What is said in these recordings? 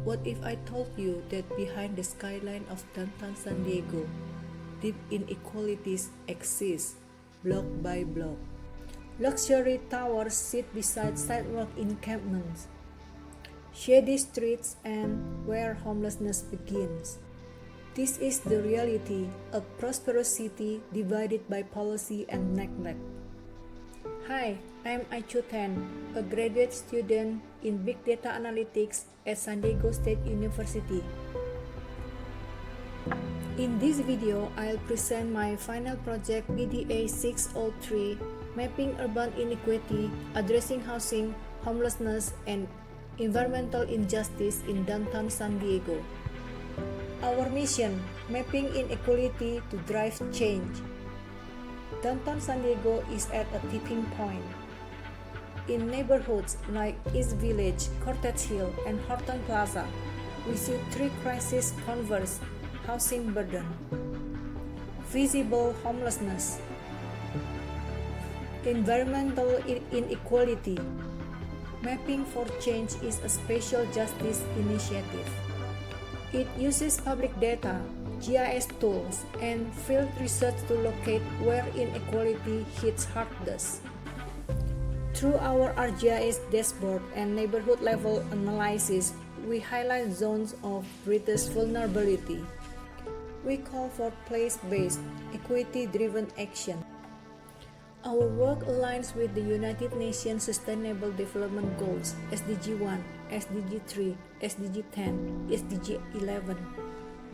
What if I told you that behind the skyline of downtown San Diego, deep inequalities exist, block by block? Luxury towers sit beside sidewalk encampments, shady streets, and where homelessness begins. This is the reality, a prosperous city divided by policy and neglect. Hi, I'm Achu Tan, a graduate student in Big Data Analytics at San Diego State University. In this video, I'll present my final project BDA 603, Mapping Urban Inequity, Addressing Housing, Homelessness, and Environmental Injustice in Downtown San Diego. Our mission, Mapping Inequality to Drive Change. Downtown San Diego is at a tipping point. In neighborhoods like East Village, Cortez Hill, and Horton Plaza, we see three crises converge: housing burden, visible homelessness, environmental inequality. Mapping for Change is a special justice initiative. It uses public data, GIS tools, and field research to locate where inequality hits hardest. Through our ArcGIS dashboard and neighborhood-level analysis, we highlight zones of greatest vulnerability. We call for place-based, equity-driven action. Our work aligns with the United Nations Sustainable Development Goals, SDG 1, SDG 3, SDG 10, SDG 11.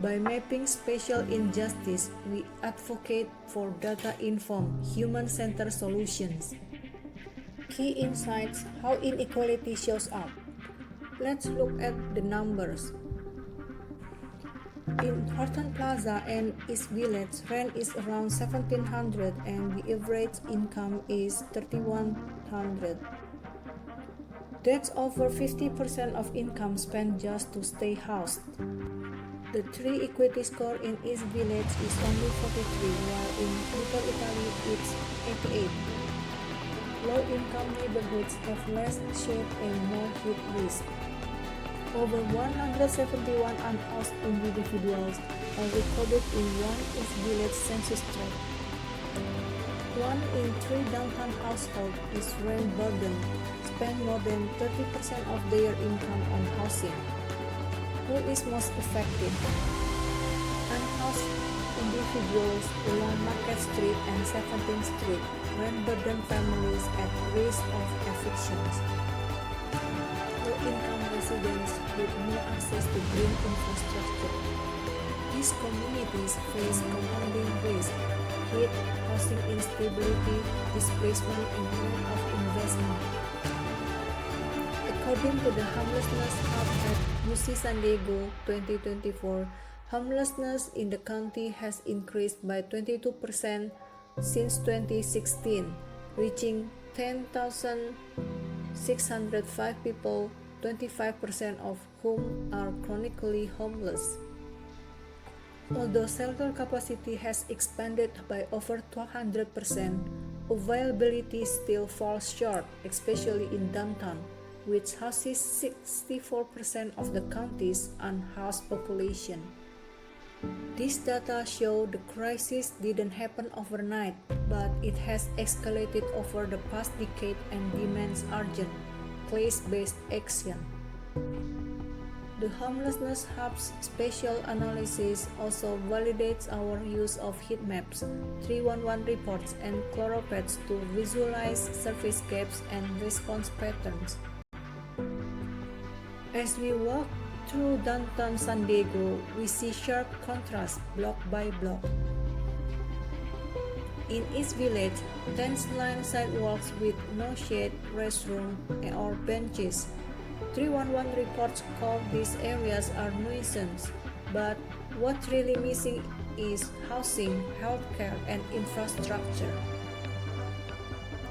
By mapping spatial injustice, we advocate for data-informed, human-centered solutions. Key insights: how inequality shows up. Let's look at the numbers. In Horton Plaza and East Village, rent is around $1,700 and the average income is $3,100. That's over 50% of income spent just to stay housed. The 3 equity score in East Village is only 43, while in Little Italy it's 88. Low-income neighborhoods have less shade and more heat risk. Over 171 unhoused individuals are recorded in one East Village census tract. 1 in 3 downtown households is rent burdened, spend more than 30% of their income on housing. Who is most affected? Unhoused individuals along Market Street and 17th Street, rent-burdened families at risk of evictions. Low-income residents with no access to green infrastructure. These communities face compounding risk, heat, housing instability, displacement, and lack of investment. According to the Homelessness Hub at UC San Diego 2024, homelessness in the county has increased by 22% since 2016, reaching 10,605 people, 25% of whom are chronically homeless. Although shelter capacity has expanded by over 200%, availability still falls short, especially in downtown, which houses 64% of the county's unhoused population. These data show the crisis didn't happen overnight, but it has escalated over the past decade and demands urgent, place-based action. The Homelessness Hub's spatial analysis also validates our use of heat maps, 311 reports, and choropaths to visualize service gaps and response patterns. As we walk through downtown San Diego, we see sharp contrast block by block. In East Village, tense-line sidewalks with no shade, restroom, or benches. 311 reports call these areas are nuisance, but what's really missing is housing, healthcare, and infrastructure.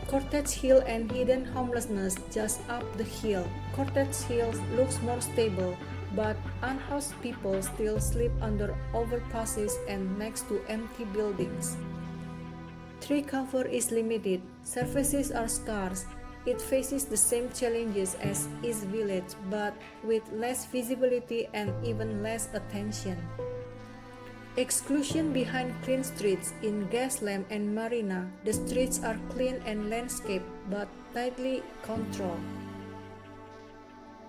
Cortez Hill and hidden homelessness just up the hill. Cortez Hill looks more stable, but unhoused people still sleep under overpasses and next to empty buildings. Tree cover is limited, services are scarce, It faces the same challenges as East Village, but with less visibility and even less attention. Exclusion behind clean streets in Gaslamp and Marina, the streets are clean and landscaped but tightly controlled.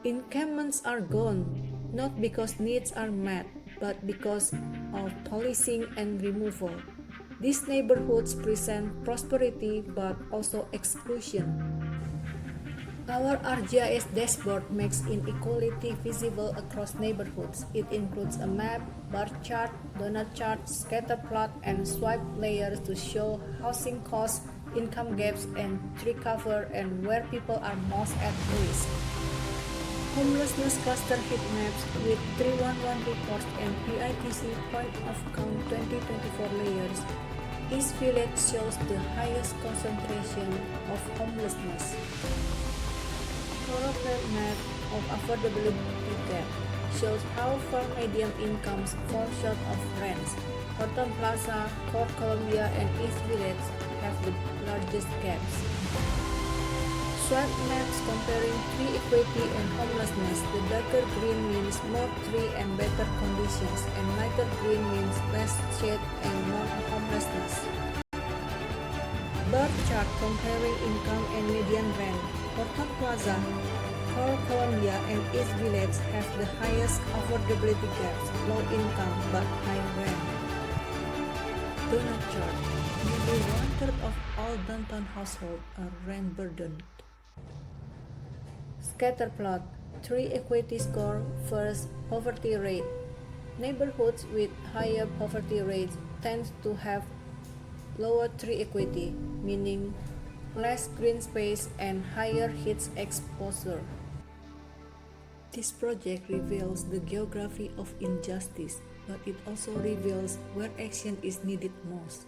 Encampments are gone, not because needs are met, but because of policing and removal. These neighborhoods present prosperity but also exclusion. Our ArcGIS dashboard makes inequality visible across neighborhoods. It includes a map, bar chart, donut chart, scatter plot, and swipe layers to show housing costs, income gaps, and tree cover, and where people are most at risk. Homelessness cluster heat maps with 311 reports and PITC point of count 2024 layers. East Village shows the highest concentration of homelessness. Thoroughfare map of affordability gap shows how far medium incomes fall short of rents. Horton Plaza, Core Columbia, and East Village have the largest gaps. Swipe maps comparing tree equity and homelessness. The darker green means more tree and better conditions, and lighter green means less shade and more homelessness. Bar chart comparing income and median rent. Horton Plaza, Core Columbia, and East Village have the highest affordability gaps, low income but high rent. Donut chart. Nearly one-third of all downtown households are rent burdened. Scatter plot. Tree equity score versus poverty rate. Neighborhoods with higher poverty rates tend to have lower tree equity, meaning less green space and higher heat exposure. This project reveals the geography of injustice, but it also reveals where action is needed most.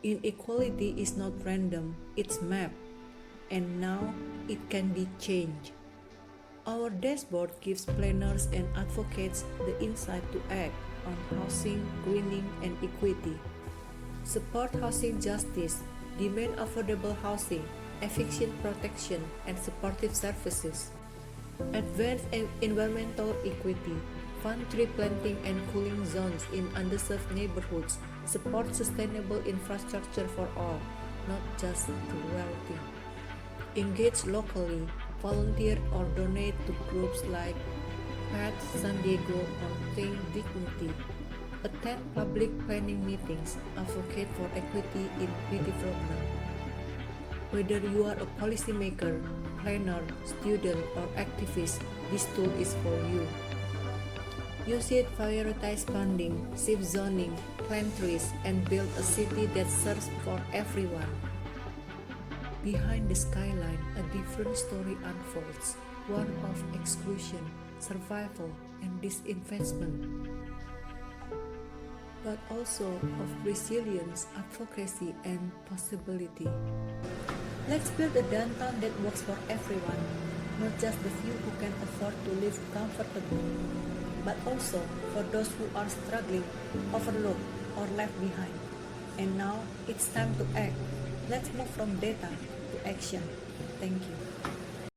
Inequality is not random, it's mapped, and now it can be changed. Our dashboard gives planners and advocates the insight to act on housing, greening, and equity. Support housing justice, demand affordable housing, eviction protection, and supportive services. Advance environmental equity, fund tree planting and cooling zones in underserved neighborhoods, support sustainable infrastructure for all, not just the wealthy. Engage locally, volunteer or donate to groups like PATH San Diego or Think Dignity. Attend public planning meetings, advocate for equity in redevelopment. Whether you are a policymaker, planner, student, or activist, this tool is for you. Use it, prioritize funding, shift zoning, plant trees, and build a city that serves for everyone. Behind the skyline, a different story unfolds, one of exclusion, survival, and disinvestment, but also of resilience, advocacy, and possibility. Let's build a downtown that works for everyone, not just the few who can afford to live comfortably, but also for those who are struggling, overlooked, or left behind. And now, it's time to act. Let's move from data to action. Thank you.